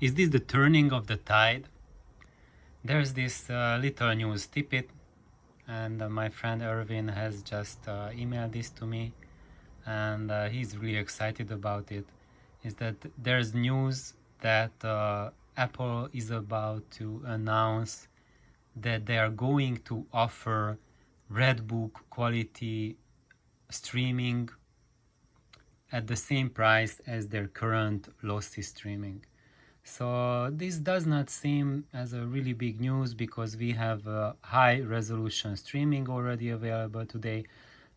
Is this the turning of the tide? There's this little news snippet, and my friend Erwin has just emailed this to me, and he's really excited about it. Is that there's news that Apple is about to announce that they are going to offer RedBook quality streaming at the same price as their current lossy streaming. So this does not seem as a really big news because we have high resolution streaming already available today.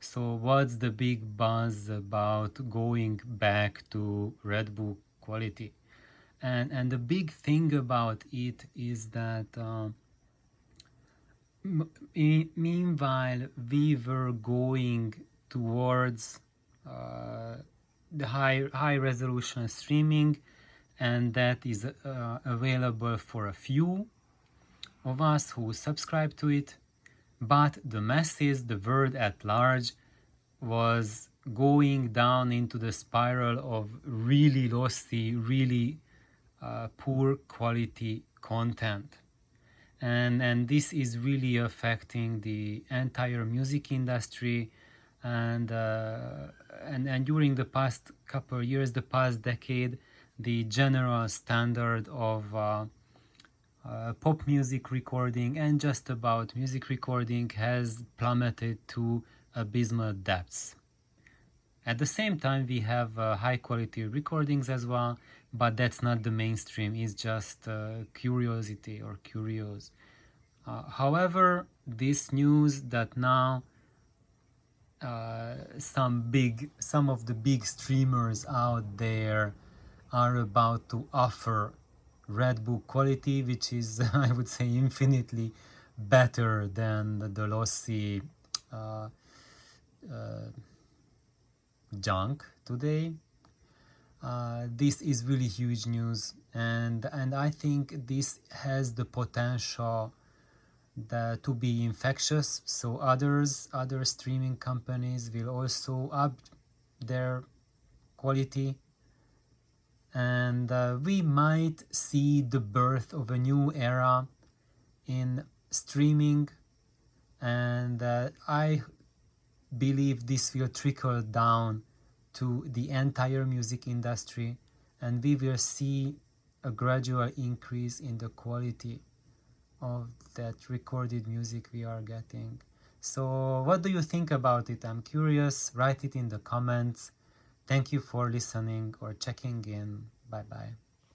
So what's the big buzz about going back to RedBook quality? And the big thing about it is that meanwhile we were going towards the high resolution streaming, and that is available for a few of us who subscribe to it, but the masses, the world at large, was going down into the spiral of really lossy, really poor quality content. And this is really affecting the entire music industry, and during the past couple of years, the past decade, the general standard of pop music recording and just about music recording has plummeted to abysmal depths. At the same time, we have high quality recordings as well, but that's not the mainstream. It's just curiosity or curios. However, this news that now some of the big streamers out there are about to offer RedBook quality, which is I would say infinitely better than the lossy junk today. This is really huge news, and I think this has the potential to be infectious. So other streaming companies will also up their quality, and we might see the birth of a new era in streaming, and I believe this will trickle down to the entire music industry, and we will see a gradual increase in the quality of that recorded music we are getting. So what do you think about it? I'm curious. Write it in the comments. Thank you for listening or checking in. Bye bye.